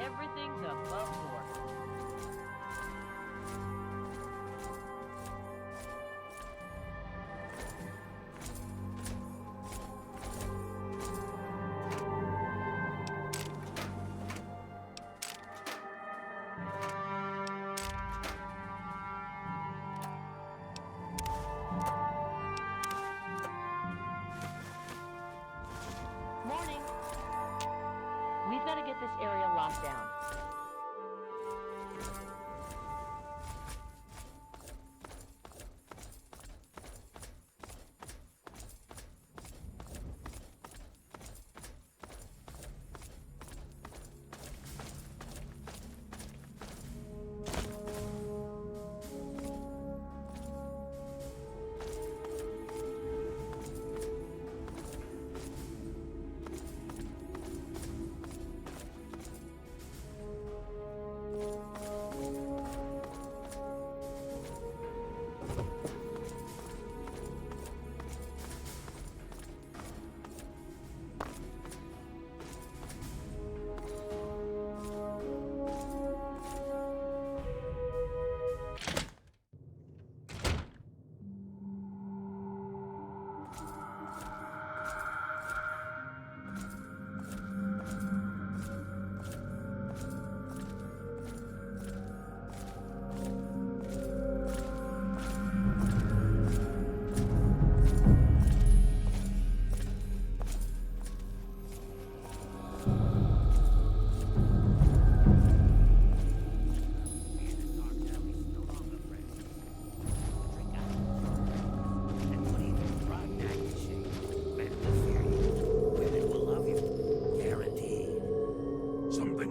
Everything's above board. Morning. We've got to get this area locked down.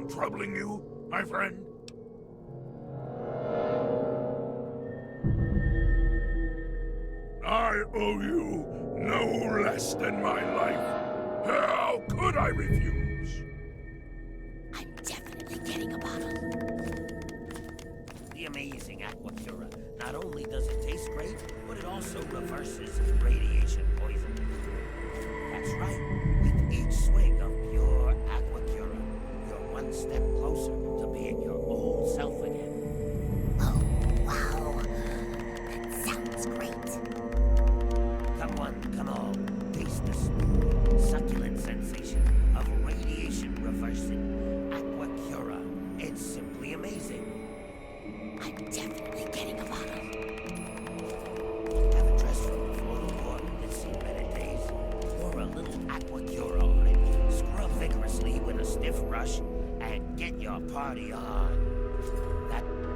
Troubling you, my friend? I owe you no less than my life. How could I refuse? I'm definitely getting a bottle. The amazing Aquacura. Not only does it taste great, but it also reverses radiation poisoning. That's right. With each swig of pure Aquacura, you're one step closer to being your old self again. Oh, wow. That sounds great. Come on. Taste the smooth, succulent sensation of radiation-reversing Aquacura. It's simply amazing. I'm definitely getting a bottle. Have a dress from before the war that's seen better days. Pour a little Aquacura on it. Scrub vigorously with a stiff brush and get your party on.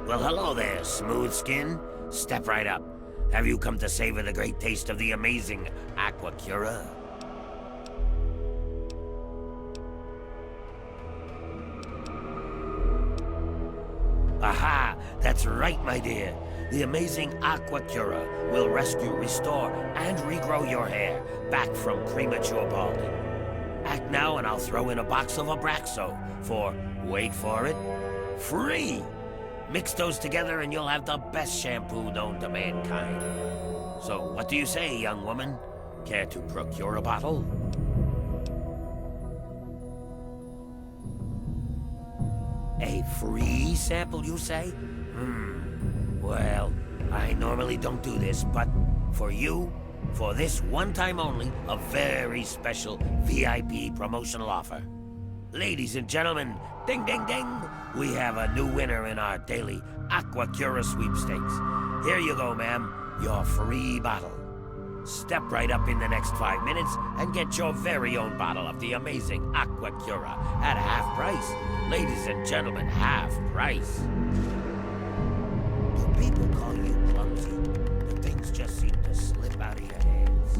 Well, hello there, smooth skin. Step right up. Have you come to savor the great taste of the amazing Aquacura? Aha! That's right, my dear. The amazing Aquacura will rescue, restore, and regrow your hair back from premature balding. Act now and I'll throw in a box of Abraxo for, wait for it, free! Mix those together and you'll have the best shampoo known to mankind. So, what do you say, young woman? Care to procure a bottle? A free sample, you say? Well, I normally don't do this, but for you, for this one time only, a very special VIP promotional offer. Ladies and gentlemen, ding ding ding, we have a new winner in our daily Aquacura sweepstakes. Here you go, ma'am, your free bottle. Step right up in the next 5 minutes and get your very own bottle of the amazing Aquacura at half price. Ladies and gentlemen, half price. Do people call you clumsy? Do things just seem to slip out of your hands?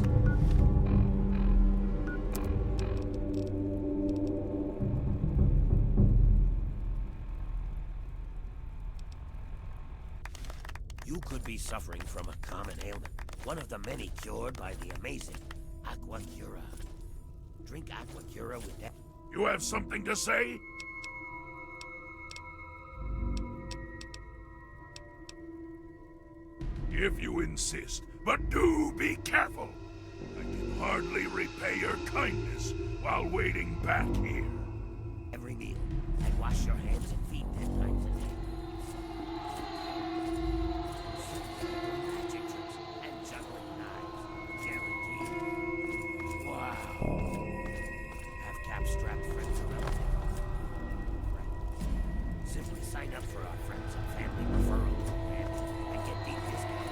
You could be suffering from a common ailment, one of the many cured by the amazing Aquacura. Drink Aquacura with that. You have something to say? If you insist, but do be careful. I can hardly repay your kindness while waiting back here. Every meal and watch Wash your hands and feet 10 times a day. Magic tricks and juggling knives. Guaranteed. Wow. Have Cap strapped friends or relatives. Right. Simply sign up for our friends and family referral program and get deep discounts.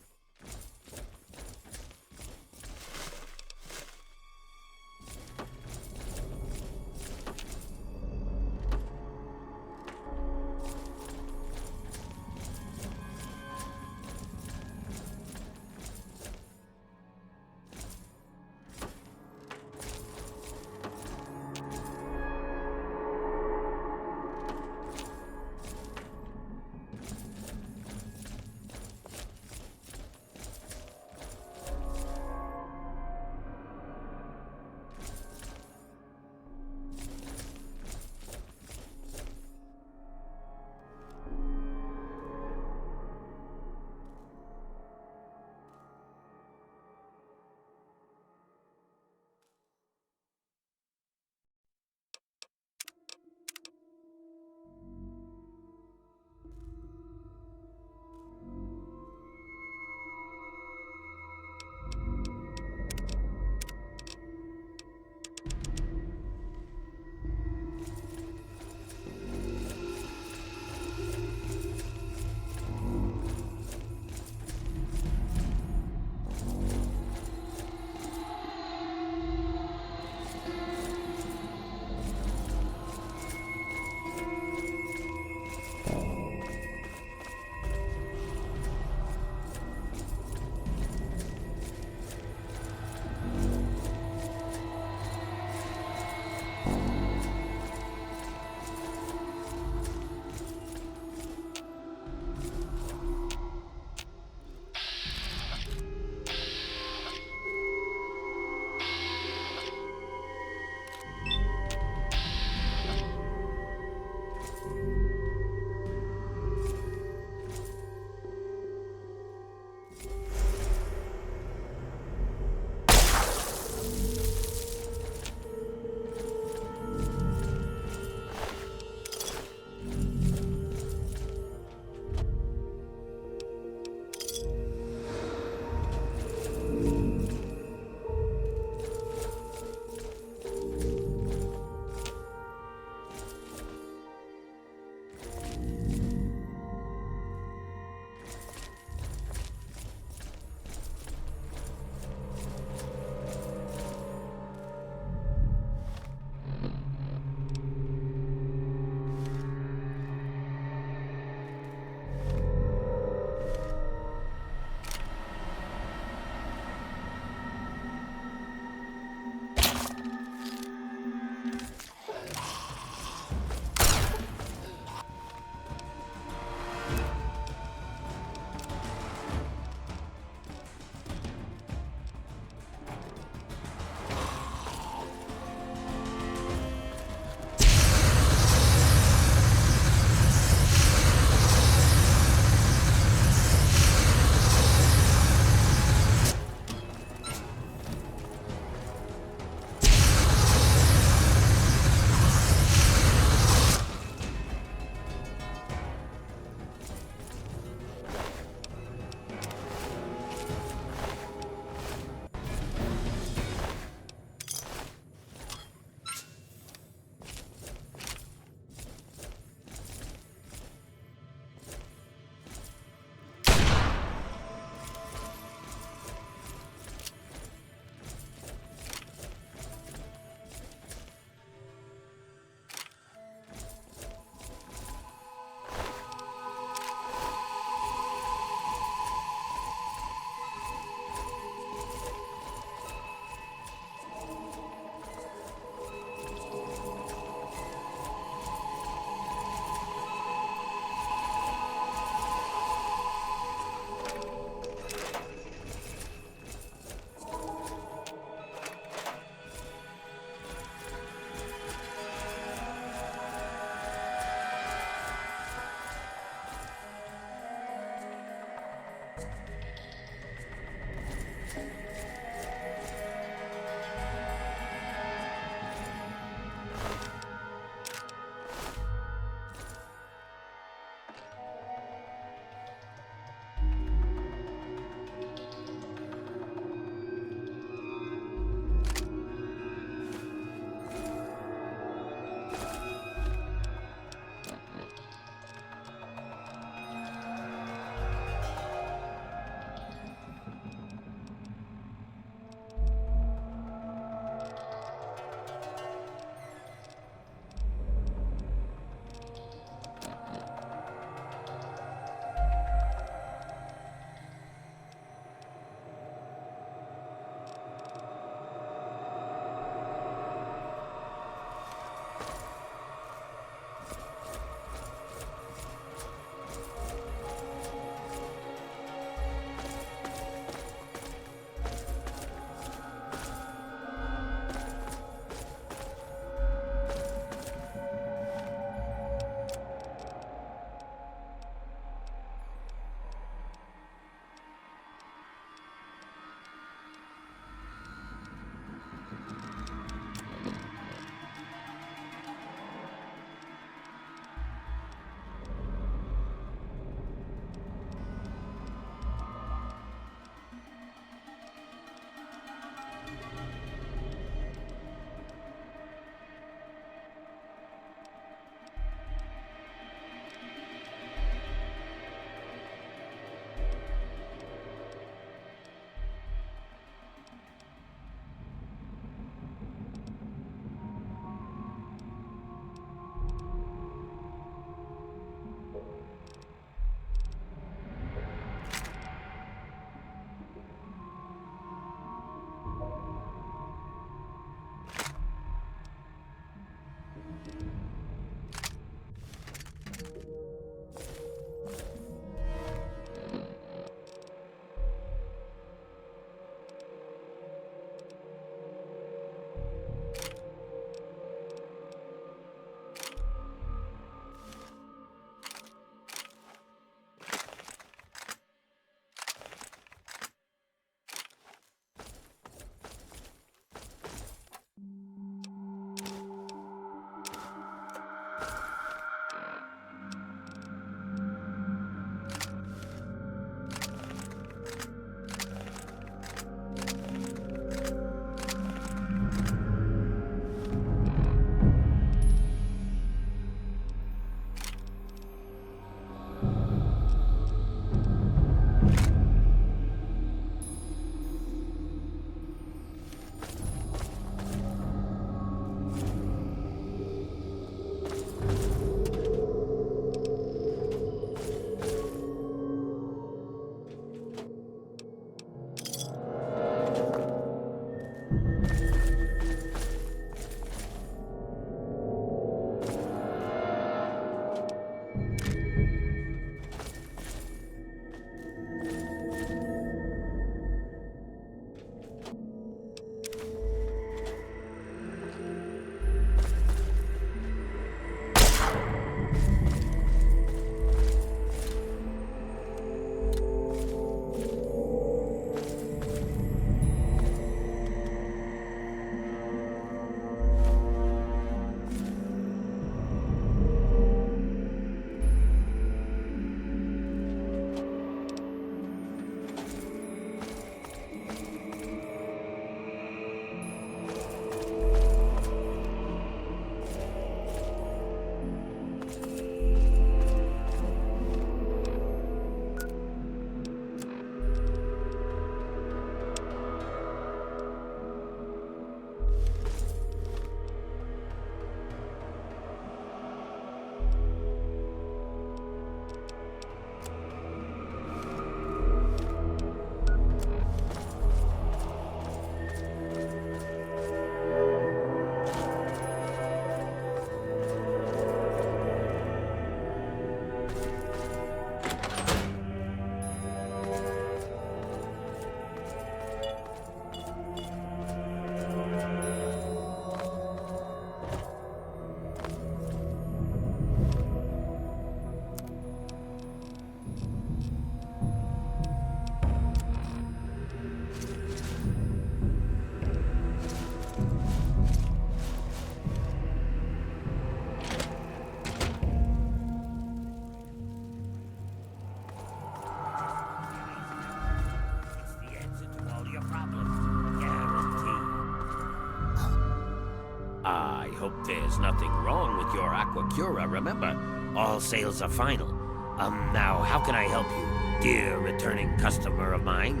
I hope there's nothing wrong with your Aquacura. Remember, all sales are final. Now, how can I help you, dear returning customer of mine?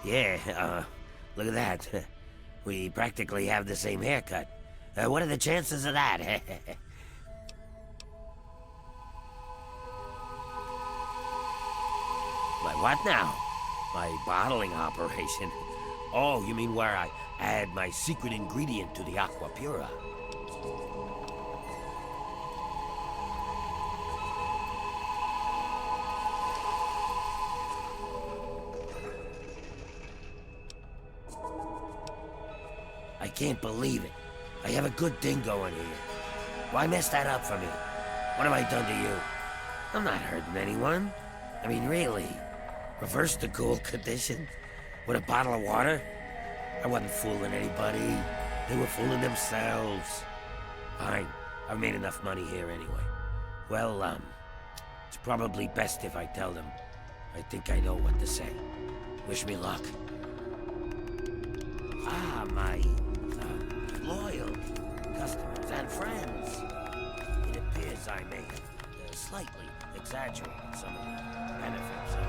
Yeah, look at that. We practically have the same haircut. What are the chances of that? My what now? My bottling operation. Oh, you mean where I add my secret ingredient to the Aqua Pura? I can't believe it. I have a good thing going here. Why mess that up for me? What have I done to you? I'm not hurting anyone. I mean, really. Reverse the ghoul condition? With a bottle of water? I wasn't fooling anybody. They were fooling themselves. Fine. I've made enough money here anyway. Well, it's probably best if I tell them. I think I know what to say. Wish me luck. Ah, my loyal customers and friends. It appears I may have slightly exaggerated some of the benefits of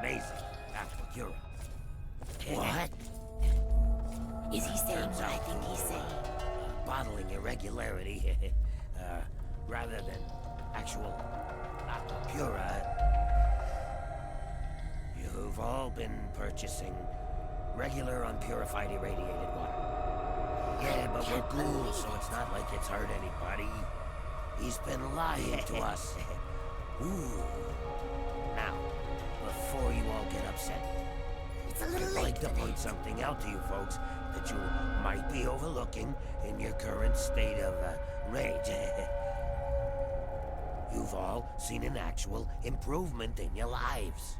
amazing Aquacura. What? Is he saying what I think he's saying? Bottling irregularity, rather than actual Aquacura. You've all been purchasing regular unpurified irradiated water. Yeah, but we're ghouls, so it's not like it's hurt anybody. He's been lying to us. Ooh. Now, before you all get upset, It's a little I'd late like to for point that. something out to you folks that you might be overlooking in your current state of rage. You've all seen an actual improvement in your lives.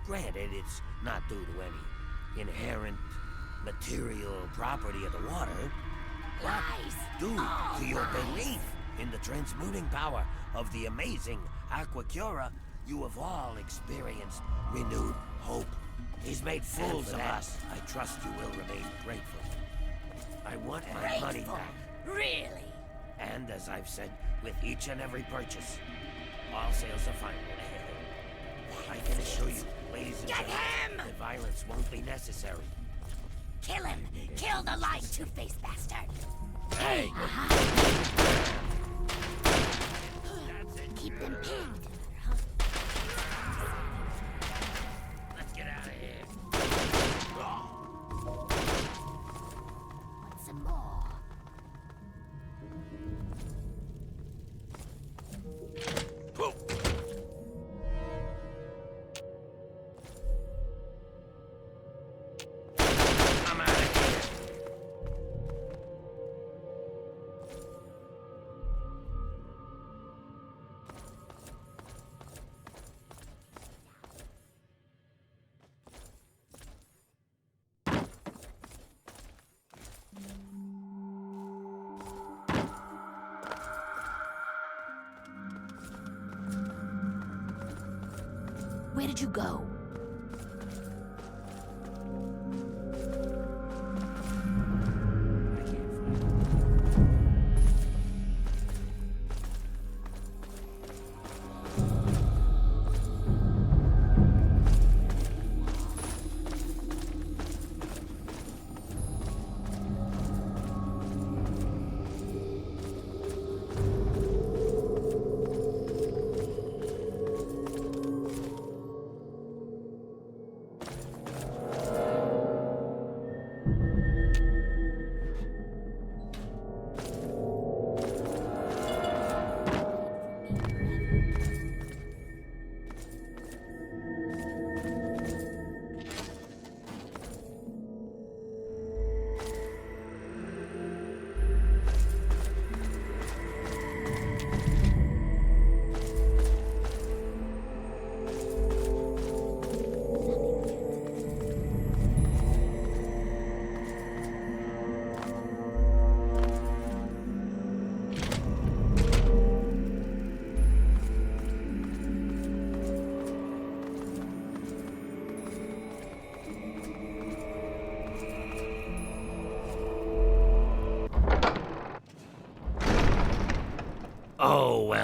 Granted, it's not due to any inherent material property of the water, but Lies! due All to your lies. belief in the transmuting power of the amazing Aquacura, you have all experienced renewed hope. He's made fools of us. I trust you will remain grateful. I want my money Grateful? back. Really? And as I've said, with each and every purchase, all sales are final. I can assure you, ladies and Get gentlemen, him! that violence won't be necessary. Kill him! Kill the lying two-faced bastard! Hey! Keep them pinned. Let's get out of here. Want some more? I'm out of here. Where did you go?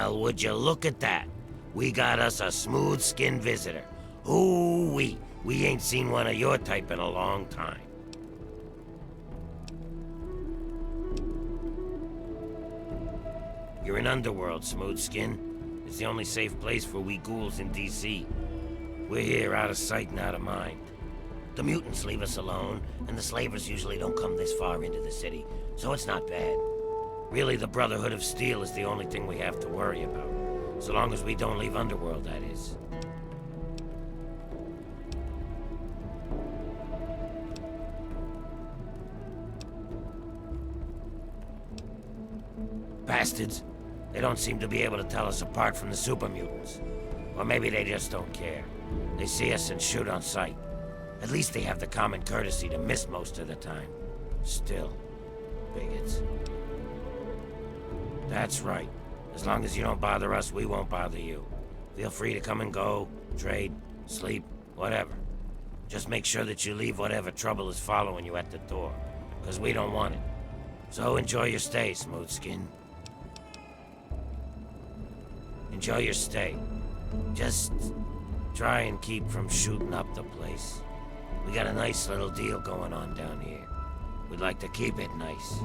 Well, would you look at that? We got us a smooth-skinned visitor. Ooh-wee. We ain't seen one of your type in a long time. You're in Underworld, Smoothskin. It's the only safe place for we ghouls in D.C. We're here out of sight and out of mind. The mutants leave us alone, and the slavers usually don't come this far into the city, so it's not bad. Really, the Brotherhood of Steel is the only thing we have to worry about. So long as we don't leave Underworld, that is. Bastards. They don't seem to be able to tell us apart from the super mutants. Or maybe they just don't care. They see us and shoot on sight. At least they have the common courtesy to miss most of the time. Still, bigots. That's right. As long as you don't bother us, we won't bother you. Feel free to come and go, trade, sleep, whatever. Just make sure that you leave whatever trouble is following you at the door, because we don't want it. So enjoy your stay, Smoothskin. Enjoy your stay. Just try and keep from shooting up the place. We got a nice little deal going on down here. We'd like to keep it nice.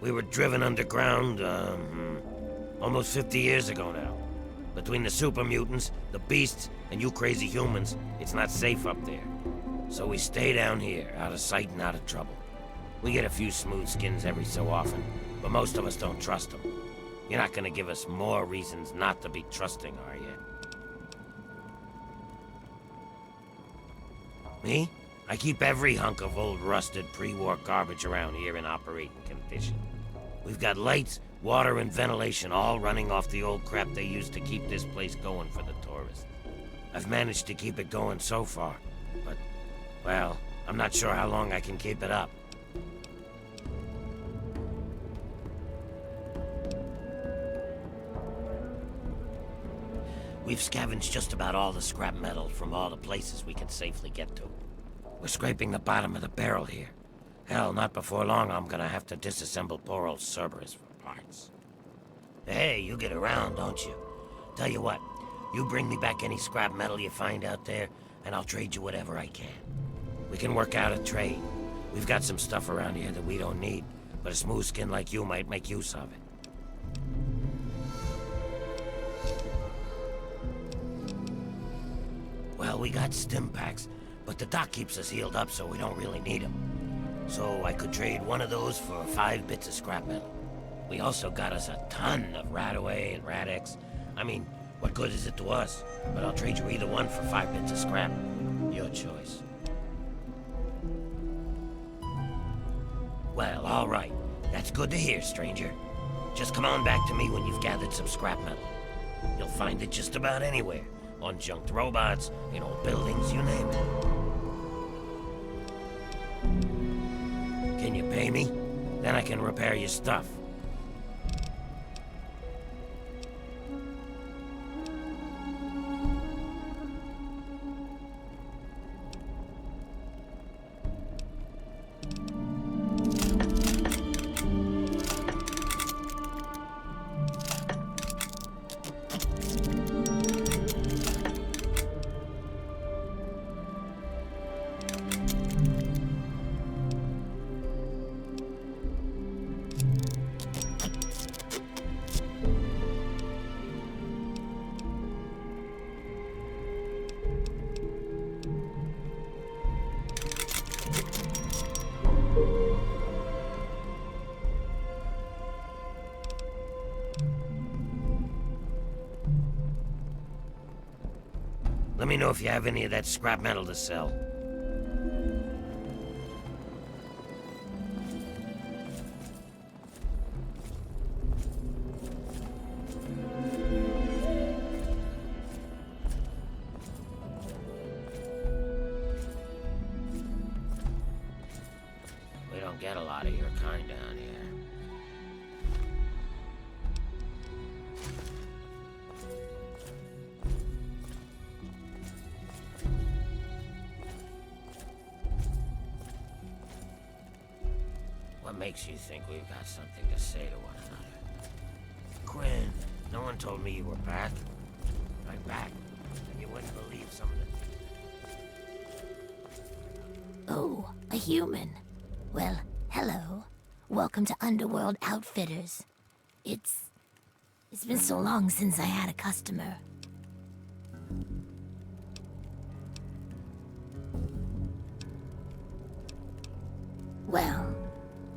We were driven underground, almost 50 years ago now. Between the super mutants, the beasts, and you crazy humans, it's not safe up there. So we stay down here, out of sight and out of trouble. We get a few smoothskins every so often, but most of us don't trust them. You're not gonna give us more reasons not to be trusting, are you? Me? I keep every hunk of old rusted pre-war garbage around here in operating condition. We've got lights, water, and ventilation all running off the old crap they used to keep this place going for the tourists. I've managed to keep it going so far, but, well, I'm not sure how long I can keep it up. We've scavenged just about all the scrap metal from all the places we can safely get to. We're scraping the bottom of the barrel here. Hell, not before long I'm gonna have to disassemble poor old Cerberus for parts. Hey, you get around, don't you? Tell you what, you bring me back any scrap metal you find out there, and I'll trade you whatever I can. We can work out a trade. We've got some stuff around here that we don't need, but a smooth skin like you might make use of it. Well, we got stim packs, but the doc keeps us healed up so we don't really need them. So I could trade one of those for 5 bits of scrap metal. We also got us a ton of Radaway and Radex. I mean, what good is it to us? But I'll trade you either one for 5 bits of scrap. Your choice. Well, all right. That's good to hear, stranger. Just come on back to me when you've gathered some scrap metal. You'll find it just about anywhere. On junked robots, in old buildings, you name it. Can you pay me? Then I can repair your stuff. Let me know if you have any of that scrap metal to sell. We don't get a lot of your kind down here. What makes you think we've got something to say to one another? Quinn, no one told me you were back. I'm back, and you wouldn't believe some of the... Oh, a human. Well, hello. Welcome to Underworld Outfitters. It's been so long since I had a customer. Well,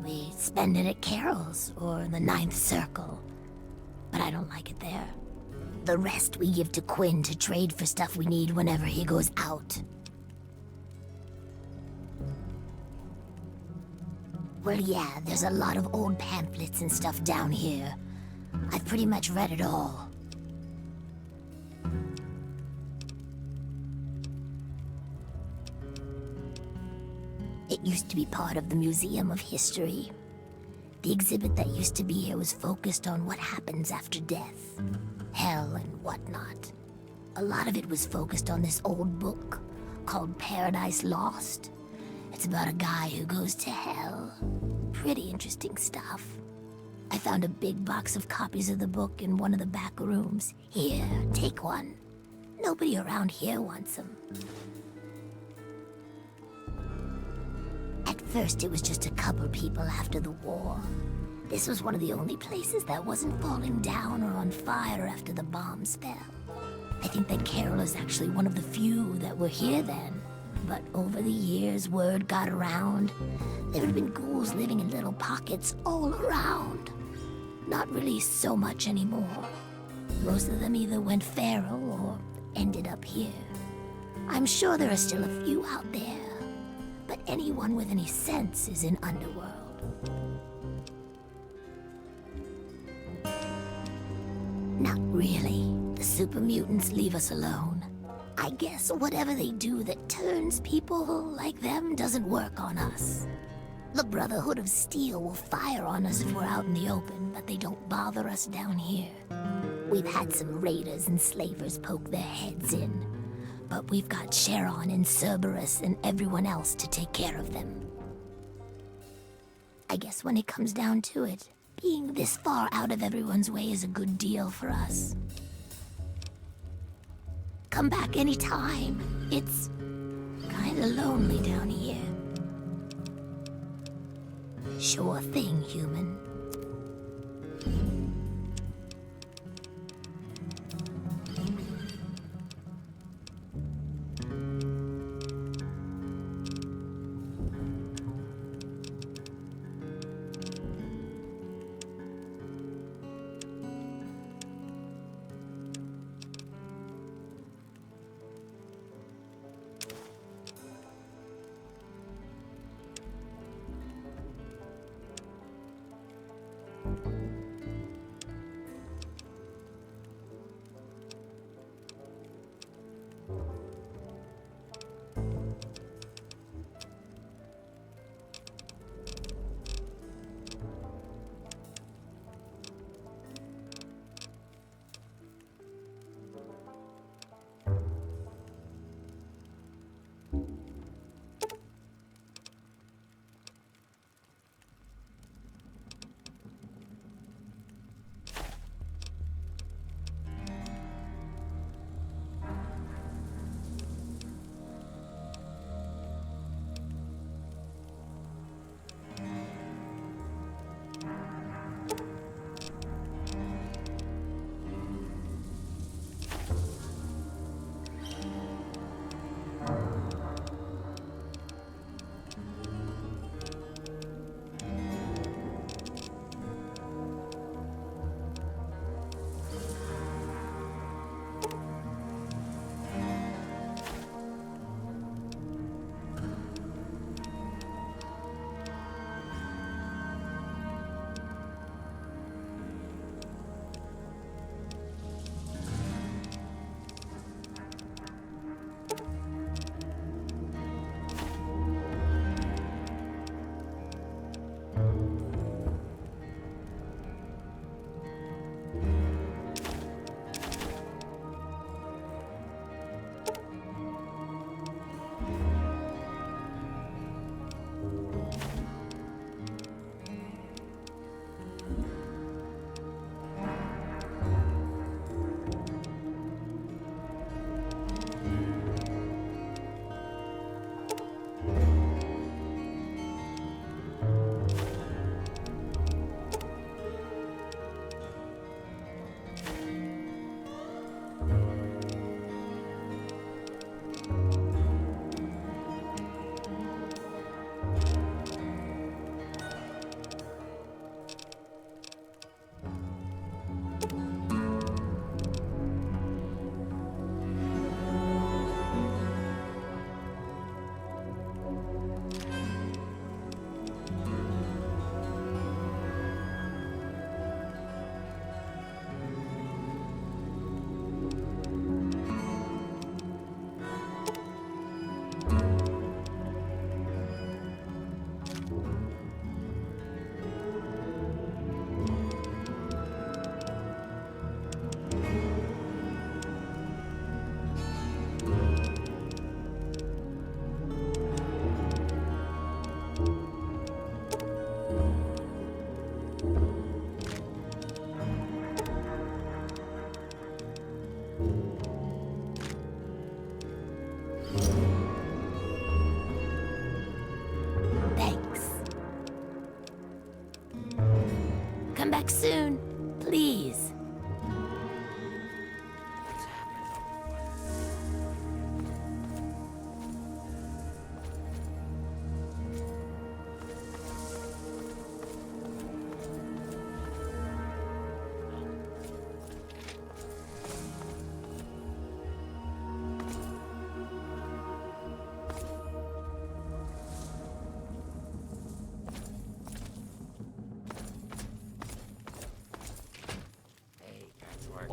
we spend it at Carol's or the Ninth Circle. But I don't like it there. The rest we give to Quinn to trade for stuff we need whenever he goes out. Well, yeah, there's a lot of old pamphlets and stuff down here. I've pretty much read it all. It used to be part of the Museum of History. The exhibit that used to be here was focused on what happens after death, hell and whatnot. A lot of it was focused on this old book called Paradise Lost. It's about a guy who goes to hell. Pretty interesting stuff. I found a big box of copies of the book in one of the back rooms. Here, take one. Nobody around here wants them. At first, it was just a couple people after the war. This was one of the only places that wasn't falling down or on fire after the bombs fell. I think that Carol is actually one of the few that were here then. But over the years, word got around. There had been ghouls living in little pockets all around. Not really so much anymore. Most of them either went feral or ended up here. I'm sure there are still a few out there. But anyone with any sense is in Underworld. Not really. The super mutants leave us alone. I guess whatever they do that turns people like them doesn't work on us. The Brotherhood of Steel will fire on us if we're out in the open, but they don't bother us down here. We've had some raiders and slavers poke their heads in, but we've got Sharon and Cerberus and everyone else to take care of them. I guess when it comes down to it, being this far out of everyone's way is a good deal for us. Come back anytime. It's kinda lonely down here. Sure thing, human.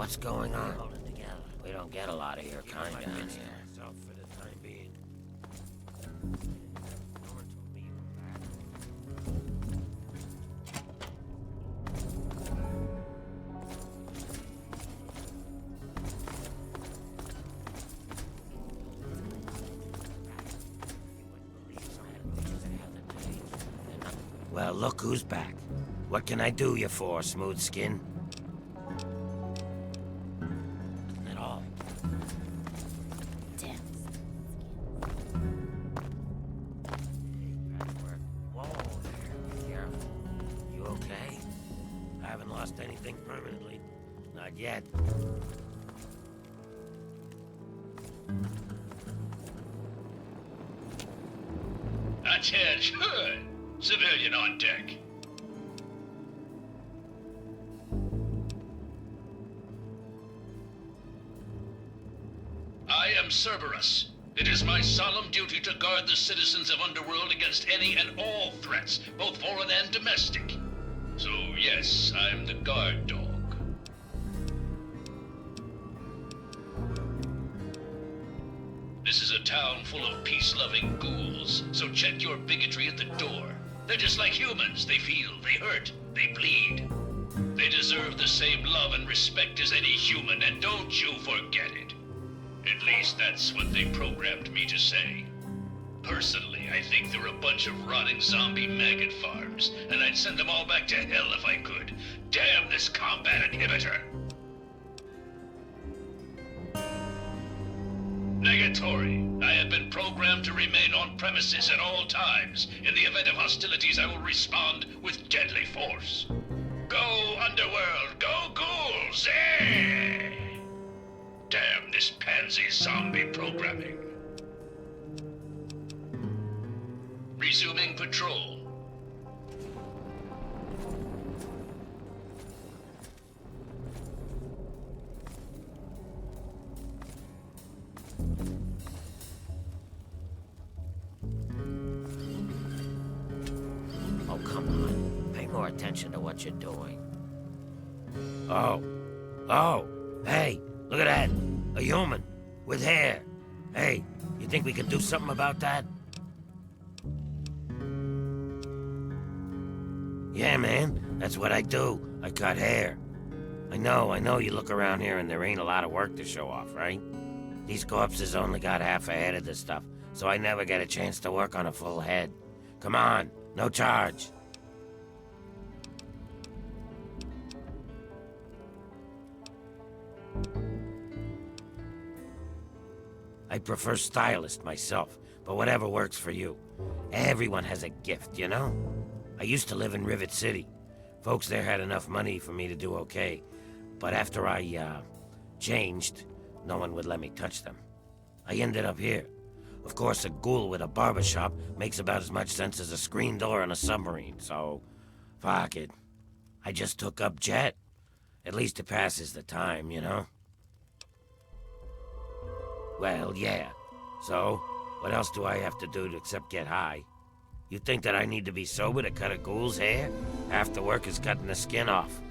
What's going on? We don't get a lot of your kind down here. For the time being. No one told me you were back. Well, look who's back. What can I do you for, smooth skin? Nothing at all. Damn. Whoa there, be careful. You okay? I haven't lost anything permanently. Not yet. Attention! Civilian on deck. I am Cerberus. It is my solemn duty to guard the citizens of Underworld against any and all threats, both foreign and domestic. So yes, I'm the guard dog. This is a town full of peace-loving ghouls, so check your bigotry at the door. They're just like humans. They feel, they hurt, they bleed. They deserve the same love and respect as any human, and don't you forget it. At least that's what they programmed me to say. Personally, I think they're a bunch of rotting zombie maggot farms, and I'd send them all back to hell if I could. Damn this combat inhibitor! Negatory. I have been programmed to remain on premises at all times. In the event of hostilities, I will respond with deadly force. Go, Underworld! Go, Ghouls! Eh! Damn this pansy zombie programming. Resuming patrol. Oh, come on. Pay more attention to what you're doing. Oh, hey, look at that. A human with hair. Hey, you think we can do something about that? Yeah, man, that's what I do. I cut hair. I know you look around here and there ain't a lot of work to show off, right? These corpses only got half a head of this stuff, so I never get a chance to work on a full head. Come on, no charge. I prefer stylist myself, but whatever works for you. Everyone has a gift, you know? I used to live in Rivet City. Folks there had enough money for me to do okay. But after I, changed, no one would let me touch them. I ended up here. Of course, a ghoul with a barbershop makes about as much sense as a screen door on a submarine, so... fuck it. I just took up Jet. At least it passes the time, you know? Well, yeah. So, what else do I have to do except get high? You think that I need to be sober to cut a ghoul's hair? Half the work is cutting the skin off.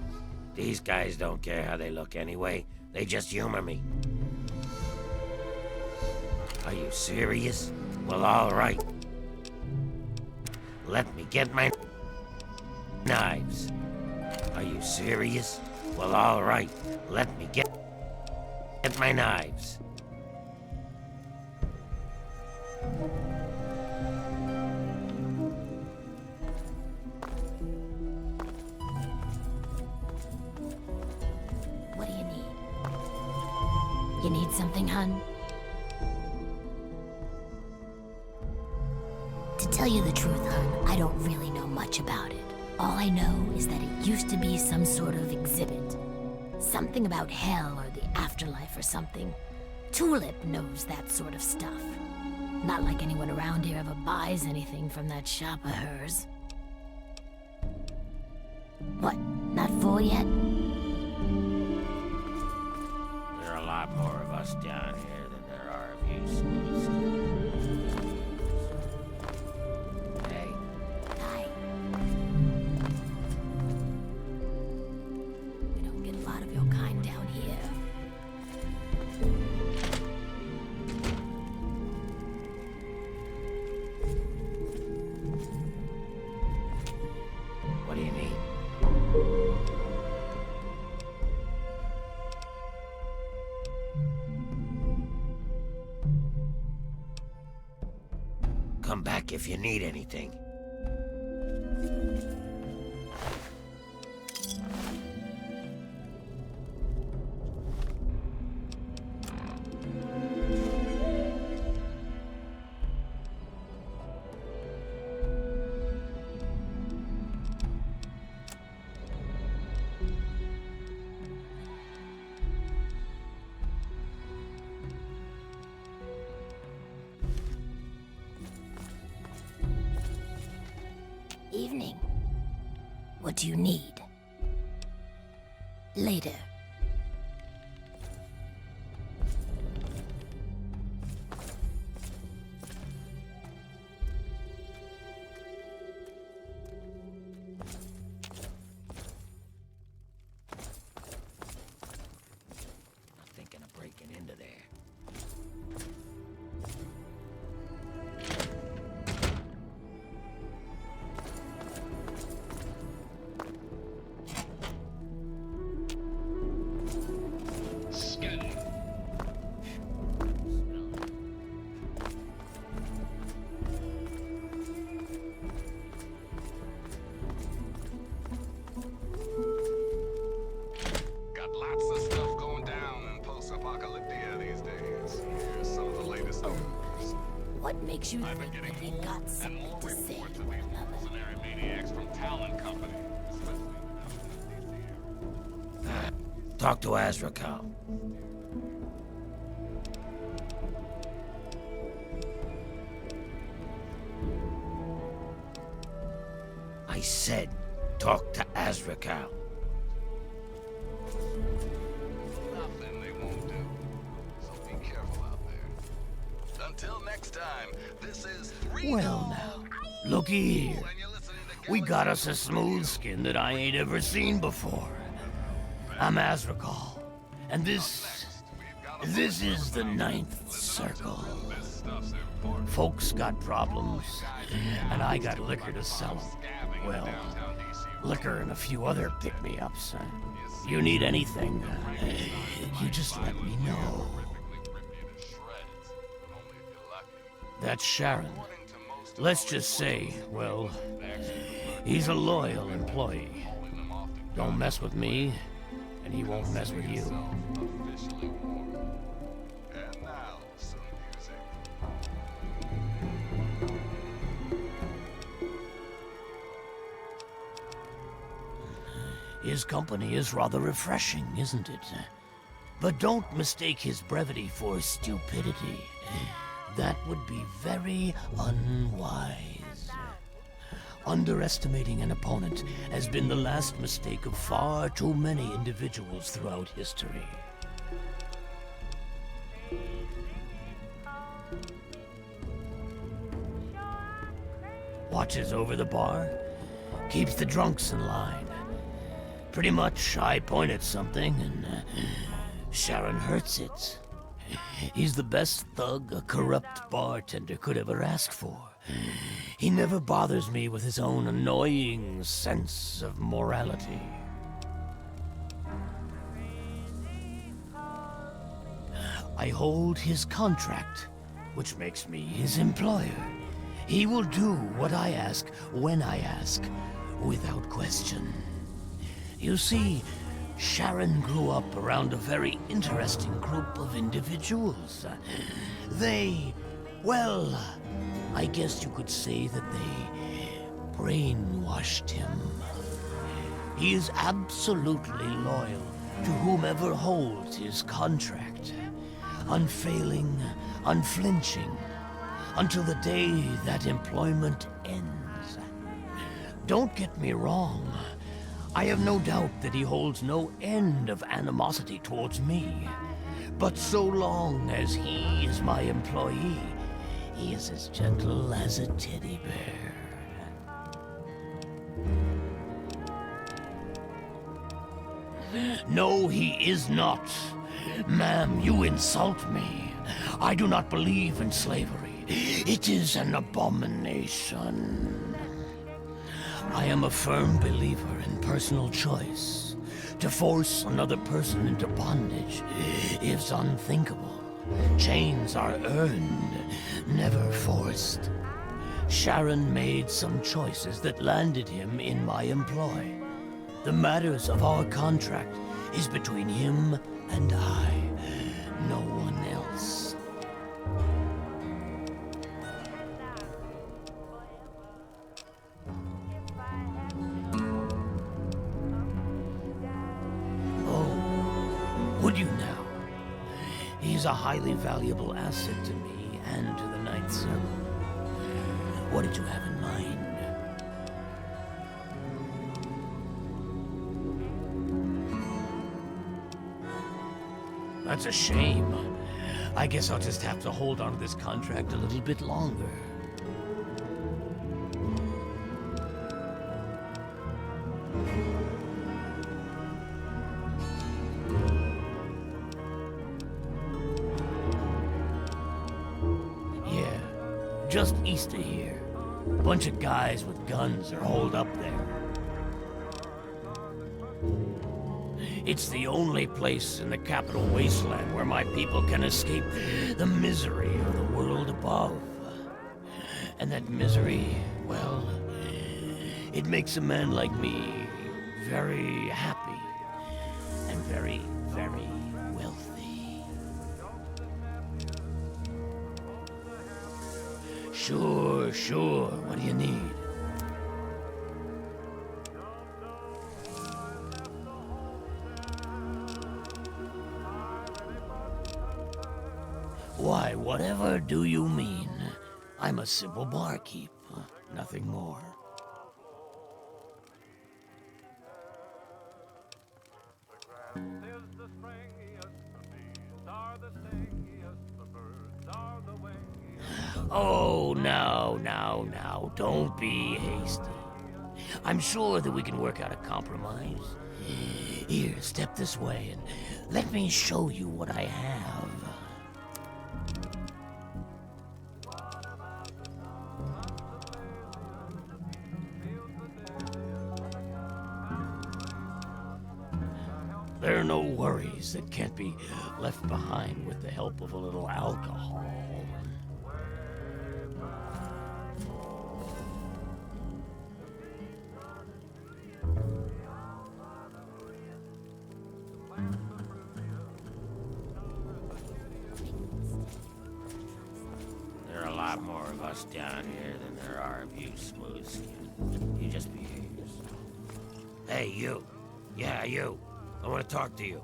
These guys don't care how they look anyway. They just humor me. Are you serious? Well, all right. Let me get my knives. Are you serious? Well, all right. Let me get my knives. What do you need? You need something, hun? To tell you the truth, hun, I don't really know much about it. All I know is that it used to be some sort of exhibit. Something about hell or the afterlife or something. Tulip knows that sort of stuff. Not like anyone around here ever buys anything from that shop of hers. What, not full yet? There are a lot more of us down here than there are of you, Smooth. Hey. Hi. We don't get a lot of your kind down here. Come back if you need anything. Evening. What do you need? Later. Not thinking of breaking into there. Scanning. Got lots of stuff going down in post-apocalyptia these days. Here's some of the latest news. What makes you I've been think getting that we've more got and something more to say reports to of one these another? mercenary maniacs from Talon Company, especially in the DC area. Talk to Azrakal. I said, talk to Azrakal. Nothing they won't do. So be careful out there. Until next time, this is Well now, looky here. And you're listening to We got Galaxy us a smooth skin that I ain't ever seen before. I'm Azrakal, and this is the Ninth Circle. This stuff's important. Folks got problems, and I got liquor to sell 'em. Well, liquor and a few other pick-me-ups. You need anything, you just let me know. That's Sharon. Let's just say, well, he's a loyal employee. Don't mess with me, and he won't mess with you. Officially warned. And now, some music. His company is rather refreshing, isn't it? But don't mistake his brevity for stupidity. That would be very unwise. Underestimating an opponent has been the last mistake of far too many individuals throughout history. Watches over the bar, keeps the drunks in line. Pretty much, I point at something and Sharon hurts it. He's the best thug a corrupt bartender could ever ask for. He never bothers me with his own annoying sense of morality. I hold his contract, which makes me his employer. He will do what I ask, when I ask, without question. You see, Sharon grew up around a very interesting group of individuals. Well, I guess you could say that they brainwashed him. He is absolutely loyal to whomever holds his contract. Unfailing, unflinching, until the day that employment ends. Don't get me wrong. I have no doubt that he holds no end of animosity towards me. But so long as he is my employee, he is as gentle as a teddy bear. No, he is not. Ma'am, you insult me. I do not believe in slavery. It is an abomination. I am a firm believer in personal choice. To force another person into bondage is unthinkable. Chains are earned, never forced. Sharon made some choices that landed him in my employ. The matters of our contract is between him and I, no one else. Oh, would you now? He's a highly valuable asset to me and to the Ninth Circle. What did you have in mind? That's a shame. I guess I'll just have to hold on to this contract a little bit longer. Yeah, just east of here. A bunch of guys with guns are holed up there. It's the only place in the capital wasteland where my people can escape the misery of the world above. And that misery, well, it makes a man like me very happy and very, very wealthy. Sure. What do you need? Why, whatever do you mean? I'm a simple barkeep, nothing more. Oh, now, don't be hasty. I'm sure that we can work out a compromise. Here, step this way and let me show you what I have. There are no worries that can't be left behind with the help of a little alcohol. There are a lot more of us down here than there are of you, Smooth Skin. You just behave yourself. Hey, you. Yeah, you. I want to talk to you.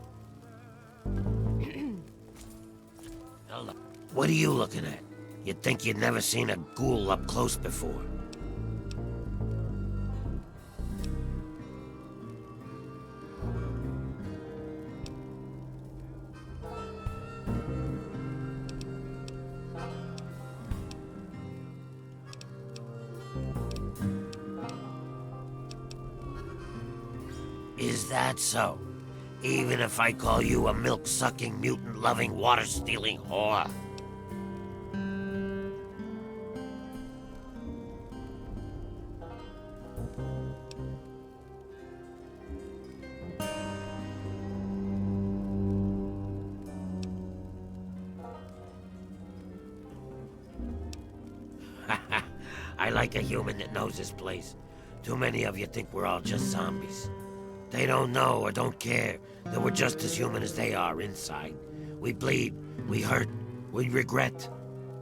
Hello. What are you looking at? You'd think you'd never seen a ghoul up close before. Is that so? Even if I call you a milk-sucking, mutant-loving, water-stealing whore? I like a human that knows his place. Too many of you think we're all just zombies. They don't know or don't care that we're just as human as they are inside. We bleed, we hurt, we regret.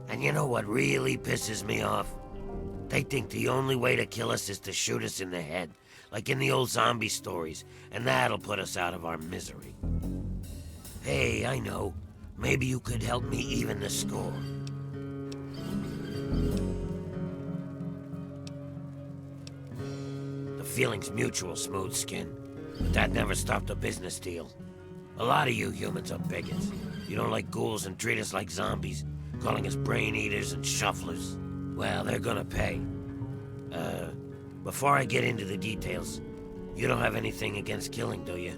And you know what really pisses me off? They think the only way to kill us is to shoot us in the head, like in the old zombie stories, and that'll put us out of our misery. Hey, I know. Maybe you could help me even the score. The feeling's mutual, Smooth Skin. But that never stopped a business deal. A lot of you humans are bigots. You don't like ghouls and treat us like zombies, calling us brain eaters and shufflers. Well, they're gonna pay. Before I get into the details, you don't have anything against killing, do you?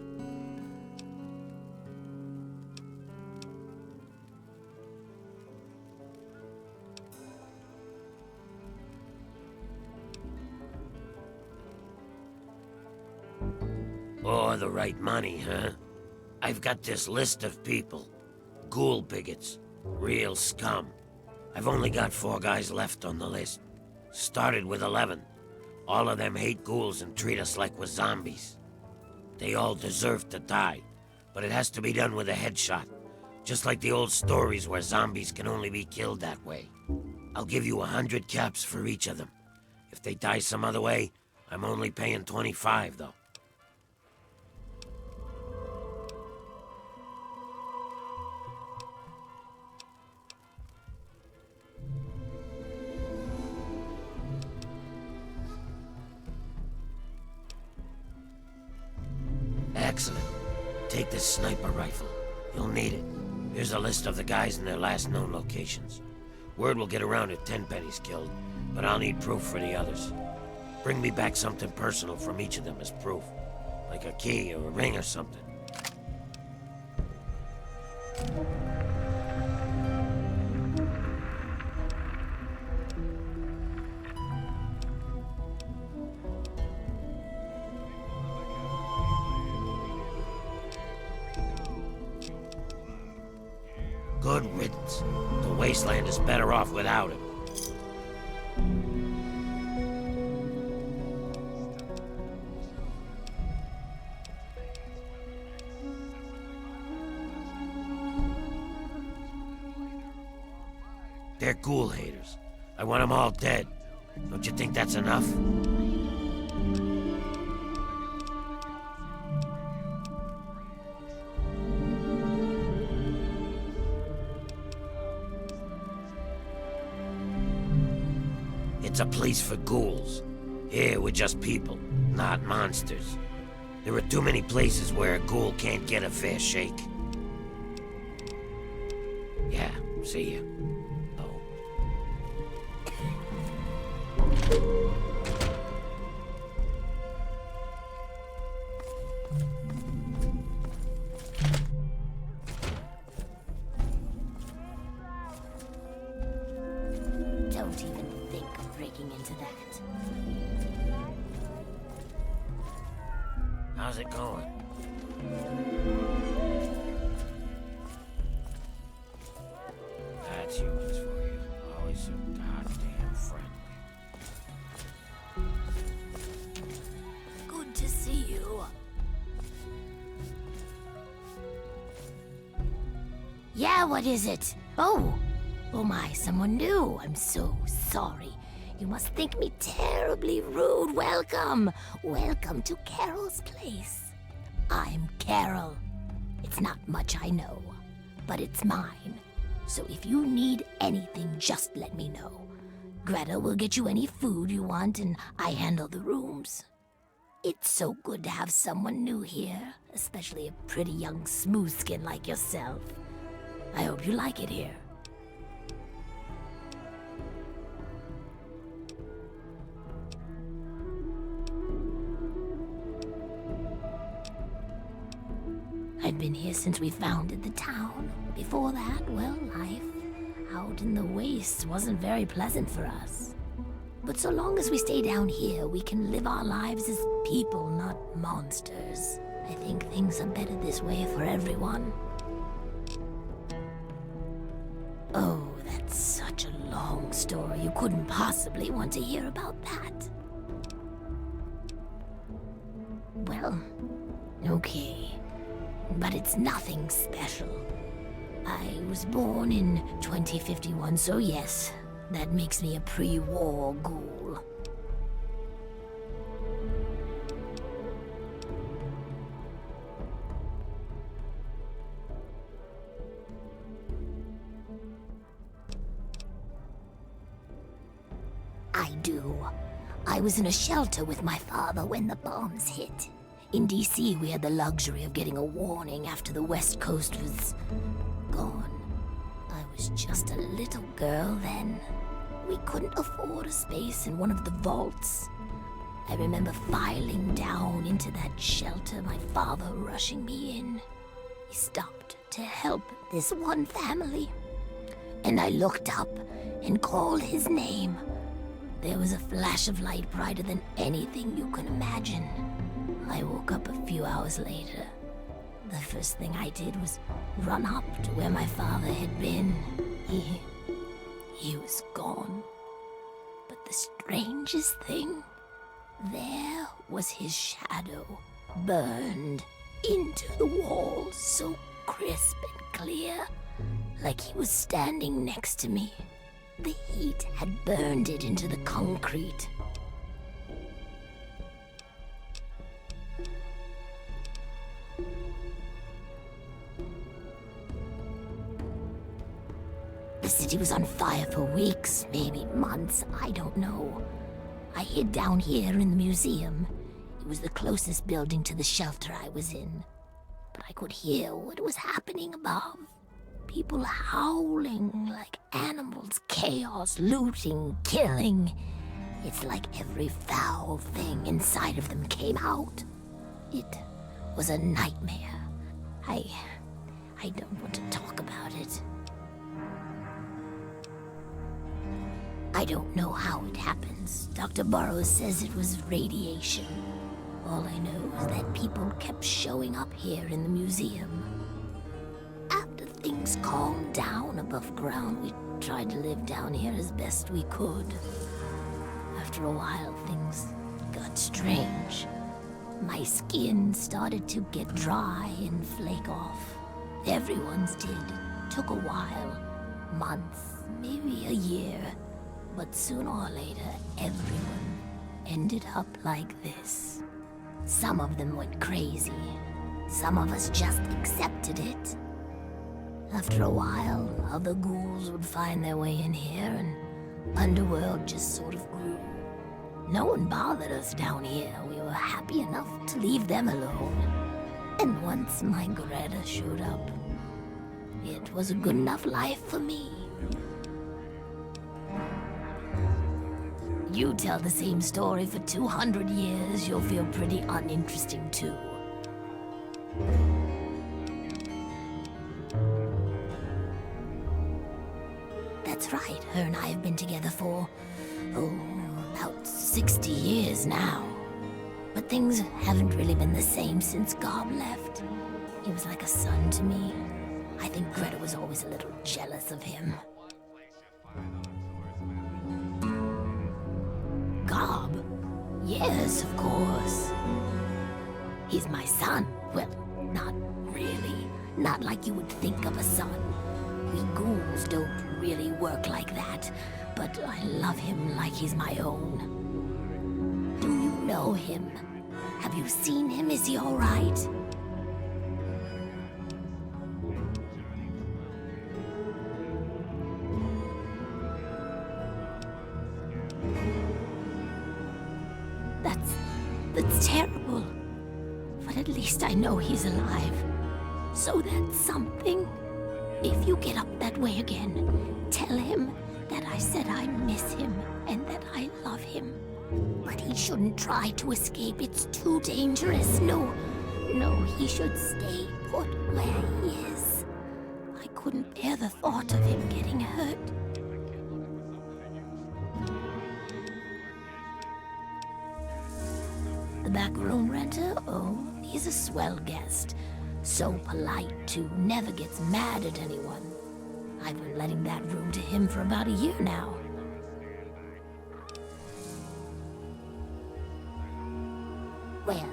Or the right money, huh? I've got this list of people. Ghoul bigots. Real scum. I've only got 4 guys left on the list. Started with 11. All of them hate ghouls and treat us like we're zombies. They all deserve to die, but it has to be done with a headshot. Just like the old stories where zombies can only be killed that way. I'll give you 100 caps for each of them. If they die some other way, I'm only paying 25, though. Excellent. Take this sniper rifle. You'll need it. Here's a list of the guys and their last known locations. Word will get around if Tenpenny's killed, but I'll need proof for the others. Bring me back something personal from each of them as proof. Like a key or a ring or something. Good riddance. The wasteland is better off without him. They're ghoul haters. I want them all dead. Don't you think that's enough? It's a place for ghouls. Here, we're just people, not monsters. There are too many places where a ghoul can't get a fair shake. Yeah, see ya. Oh. Don't even think of breaking into that. How's it going? That's humans for you. Always so goddamn friendly. Good to see you. Yeah, what is it? Oh my, someone new. I'm so sorry. You must think me terribly rude. Welcome to Carol's place. I'm Carol. It's not much, I know, but it's mine. So if you need anything, just let me know. Greta will get you any food you want, and I handle the rooms. It's so good to have someone new here, especially a pretty young smooth skin like yourself. I hope you like it here. I've been here since we founded the town. Before that, well, life out in the wastes wasn't very pleasant for us. But so long as we stay down here, we can live our lives as people, not monsters. I think things are better this way for everyone. Oh, that's such a long story. You couldn't possibly want to hear about that. Well, okay. But it's nothing special. I was born in 2051, so yes, that makes me a pre-war ghoul. I do. I was in a shelter with my father when the bombs hit. In DC, we had the luxury of getting a warning after the West Coast was gone. I was just a little girl then. We couldn't afford a space in one of the vaults. I remember filing down into that shelter, my father rushing me in. He stopped to help this one family. And I looked up and called his name. There was a flash of light brighter than anything you can imagine. I woke up a few hours later. The first thing I did was run up to where my father had been. He was gone. But the strangest thing? There was his shadow, burned into the wall, so crisp and clear, like he was standing next to me. The heat had burned it into the concrete. The city was on fire for weeks, maybe months, I don't know. I hid down here in the museum. It was the closest building to the shelter I was in. But I could hear what was happening above. People howling like animals, chaos, looting, killing. It's like every foul thing inside of them came out. It was a nightmare. I don't want to talk about it. I don't know how it happens. Dr. Burroughs says it was radiation. All I know is that people kept showing up here in the museum. After things calmed down above ground, we tried to live down here as best we could. After a while, things got strange. My skin started to get dry and flake off. Everyone's did. Took a while. Months, maybe a year. But sooner or later, everyone ended up like this. Some of them went crazy. Some of us just accepted it. After a while, other ghouls would find their way in here, and Underworld just sort of grew. No one bothered us down here. We were happy enough to leave them alone. And once my Greta showed up, it was a good enough life for me. You tell the same story for 200 years, you'll feel pretty uninteresting too. That's right, her and I have been together for, about 60 years now. But things haven't really been the same since Gob left. He was like a son to me. I think Greta was always a little jealous of him. Gob? Yes, of course. He's my son. Well, not really. Not like you would think of a son. We ghouls don't really work like that, but I love him like he's my own. Do you know him? Have you seen him? Is he all right? That's terrible. But at least I know he's alive. So that's something. If you get up that way again, tell him that I said I miss him and that I love him. But he shouldn't try to escape. It's too dangerous. No, he should stay put where he is. I couldn't bear the thought of him getting hurt. The back room renter? Oh, he's a swell guest. So polite, too. Never gets mad at anyone. I've been letting that room to him for about a year now. Well,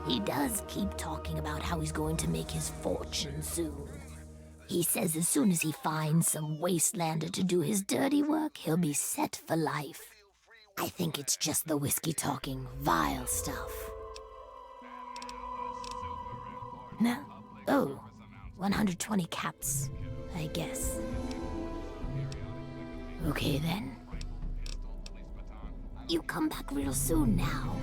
he does keep talking about how he's going to make his fortune soon. He says as soon as he finds some wastelander to do his dirty work, he'll be set for life. I think it's just the whiskey talking vile stuff. No? Oh, 120 caps, I guess. Okay then. You come back real soon now.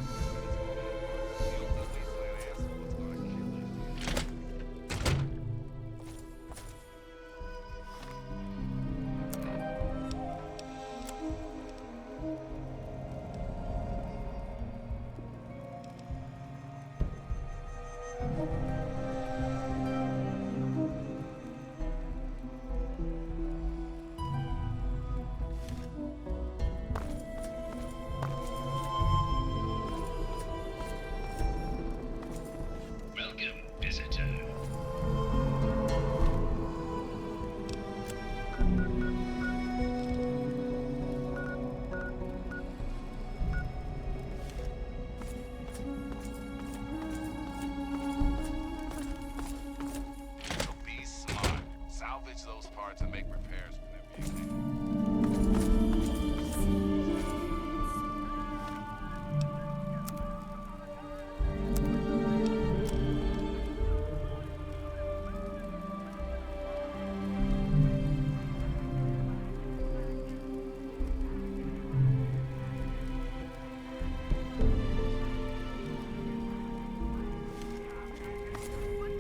salvage those parts and make repairs whenever you can.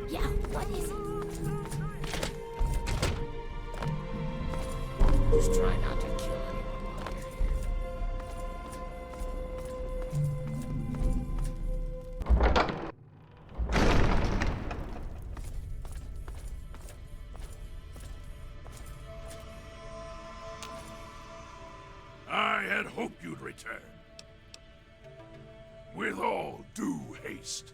Yeah, what is it? Just try not to kill anyone while you're here. I had hoped you'd return. With all due haste.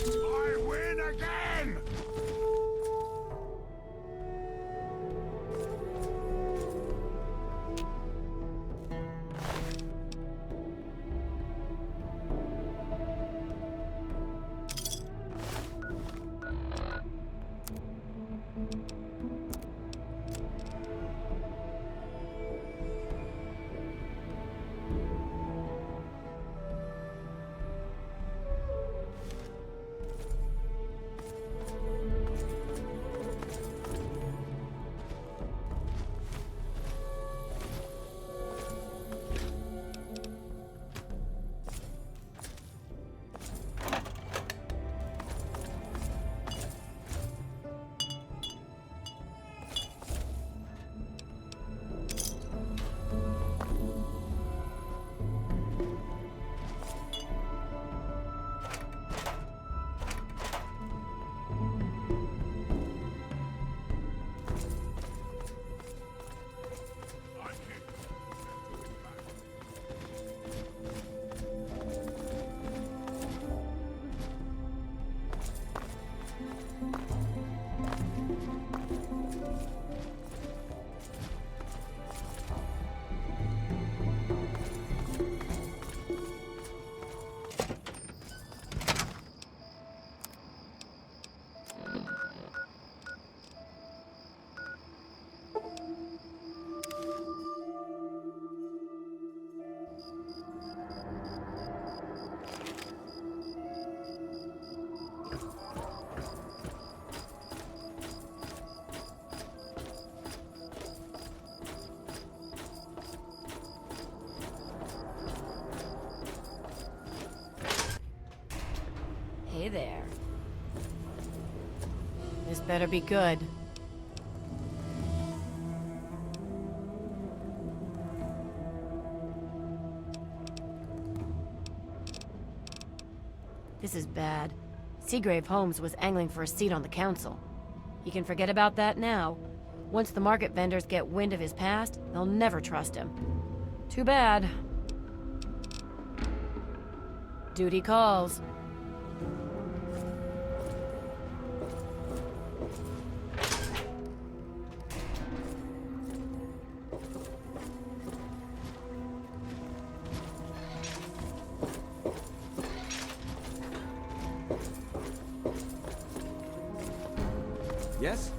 I win again! Hey there. This better be good. This is bad. Seagrave Holmes was angling for a seat on the council. He can forget about that now. Once the market vendors get wind of his past, they'll never trust him. Too bad. Duty calls. Yes?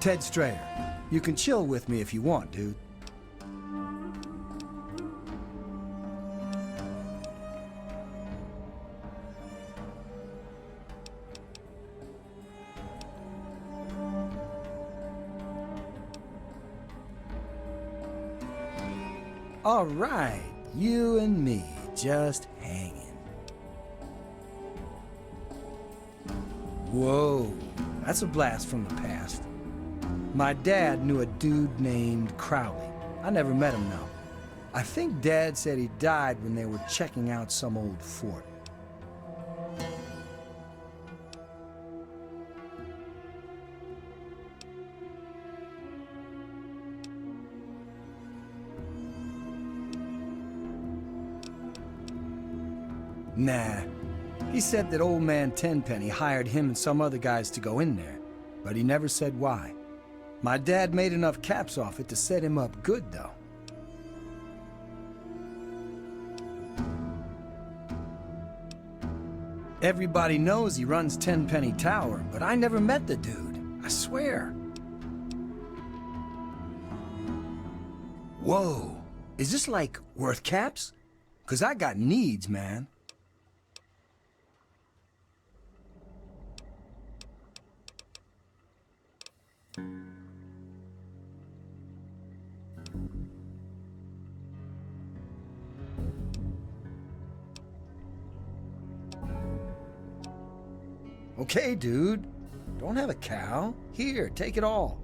Ted Strayer. You can chill with me if you want, dude. All right, you and me, just hanging. Whoa, that's a blast from the past. My dad knew a dude named Crowley. I never met him, though. I think Dad said he died when they were checking out some old fort. Nah. He said that old man Tenpenny hired him and some other guys to go in there, but he never said why. My dad made enough caps off it to set him up good, though. Everybody knows he runs Tenpenny Tower, but I never met the dude. I swear. Whoa. Is this, like, worth caps? 'Cause I got needs, man. Okay, dude. Don't have a cow. Here, take it all.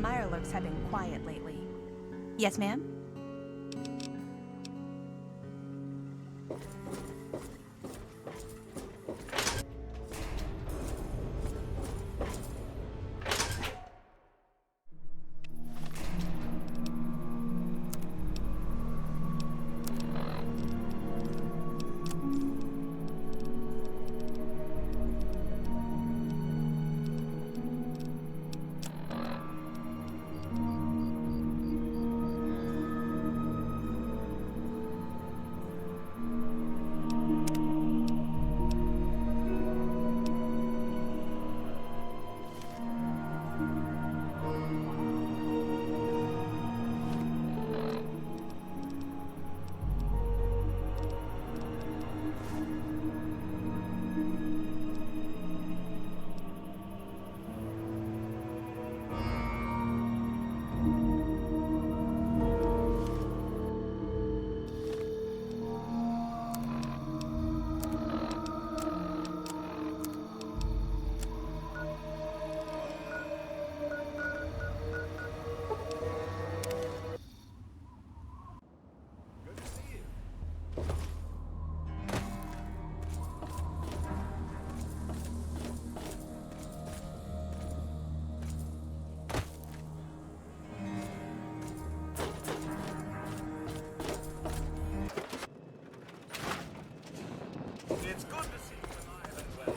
Mirelurks have been quiet lately. Yes, ma'am? It's good to see you alive and well.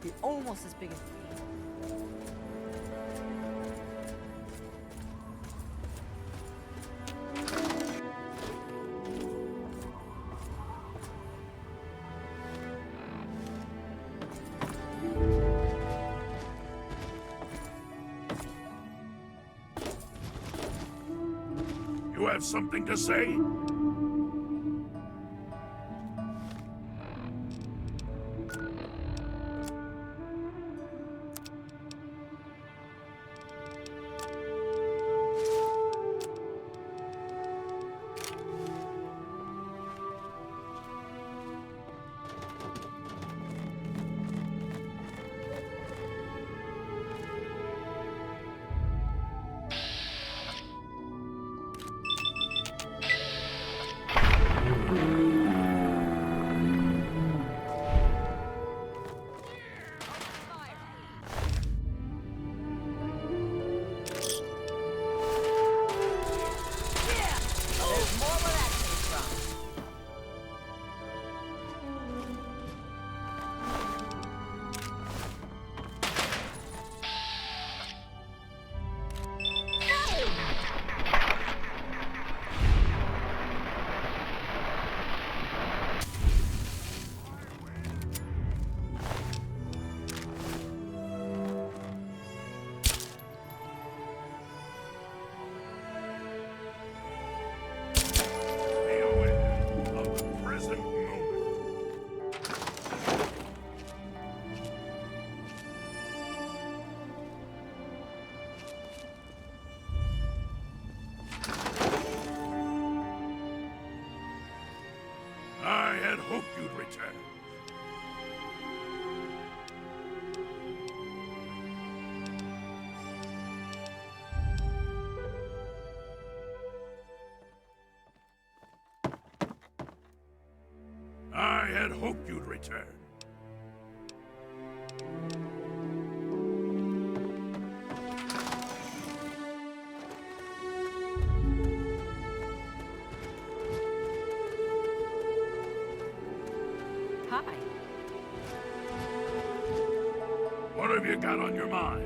You're almost as big as me. You have something to say? Be aware of the present moment. I had hoped you'd return. I had hoped you'd return. Hi. What have you got on your mind?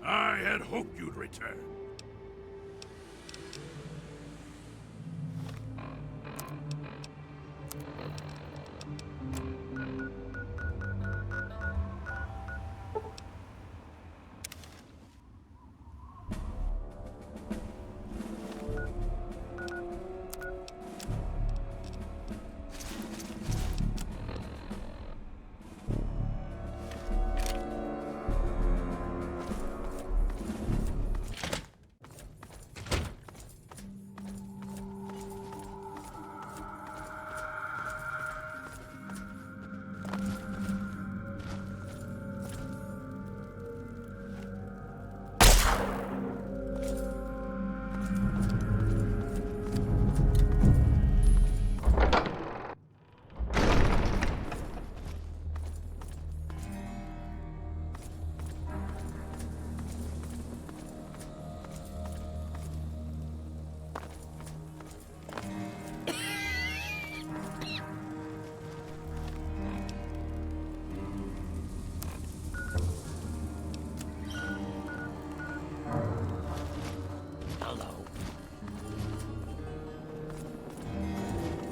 I had hoped you'd return.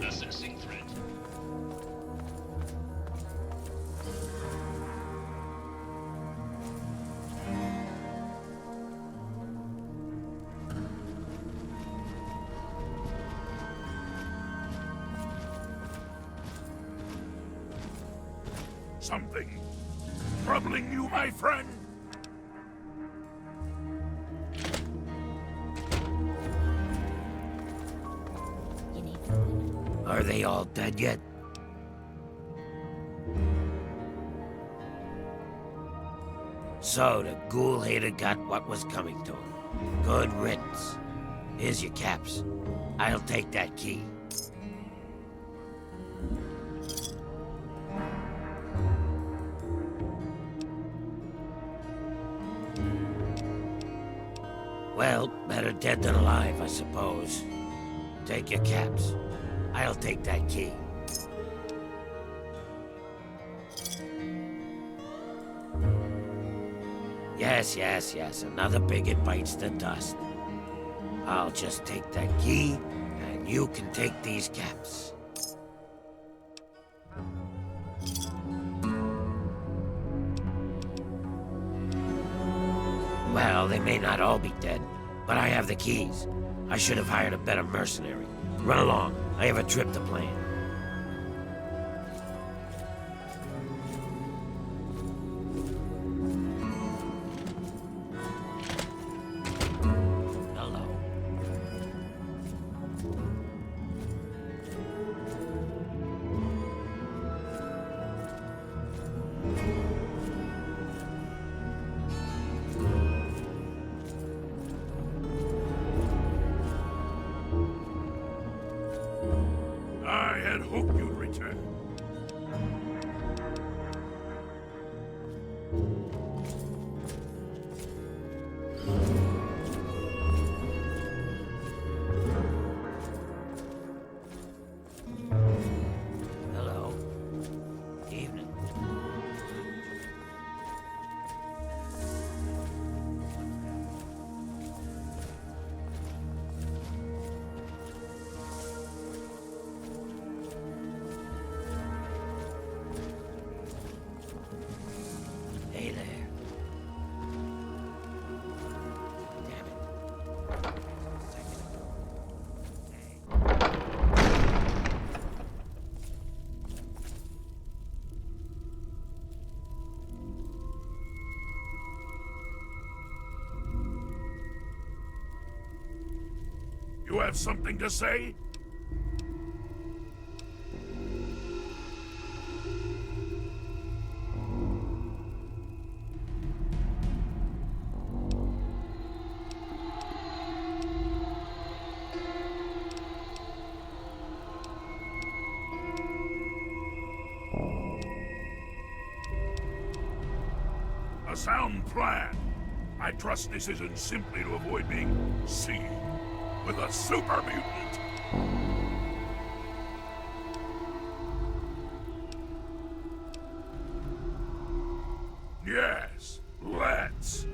Assessing threat. Something troubling you, my friend? You need food? Are they all dead yet? So the ghoul hater got what was coming to him. Good riddance. Here's your caps. I'll take that key. Well, better dead than alive, I suppose. Take your caps. I'll take that key. Yes. Another bigot bites the dust. I'll just take that key, and you can take these caps. Well, they may not all be dead, but I have the keys. I should have hired a better mercenary. Run along. I have a trip to plan. Hello. I had hoped you'd return. Hello. Evening. Hey there. Damn it. Second. Hey. You have something to say? A sound plan. I trust this isn't simply to avoid being seen with a super mutant. Yes, let's.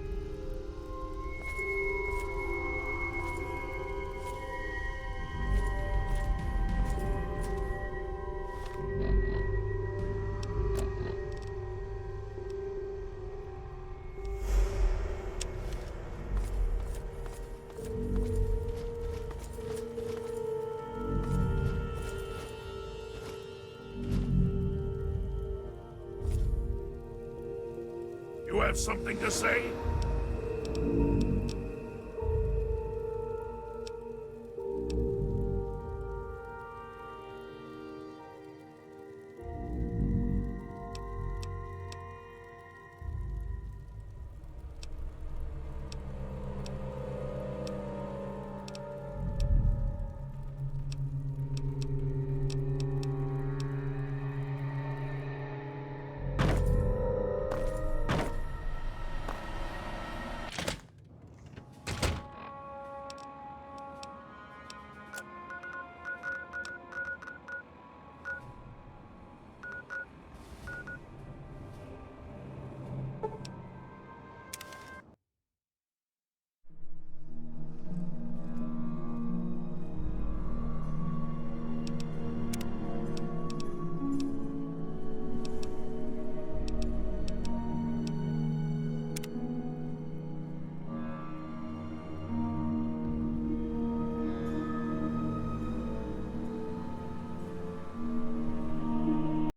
have something to say?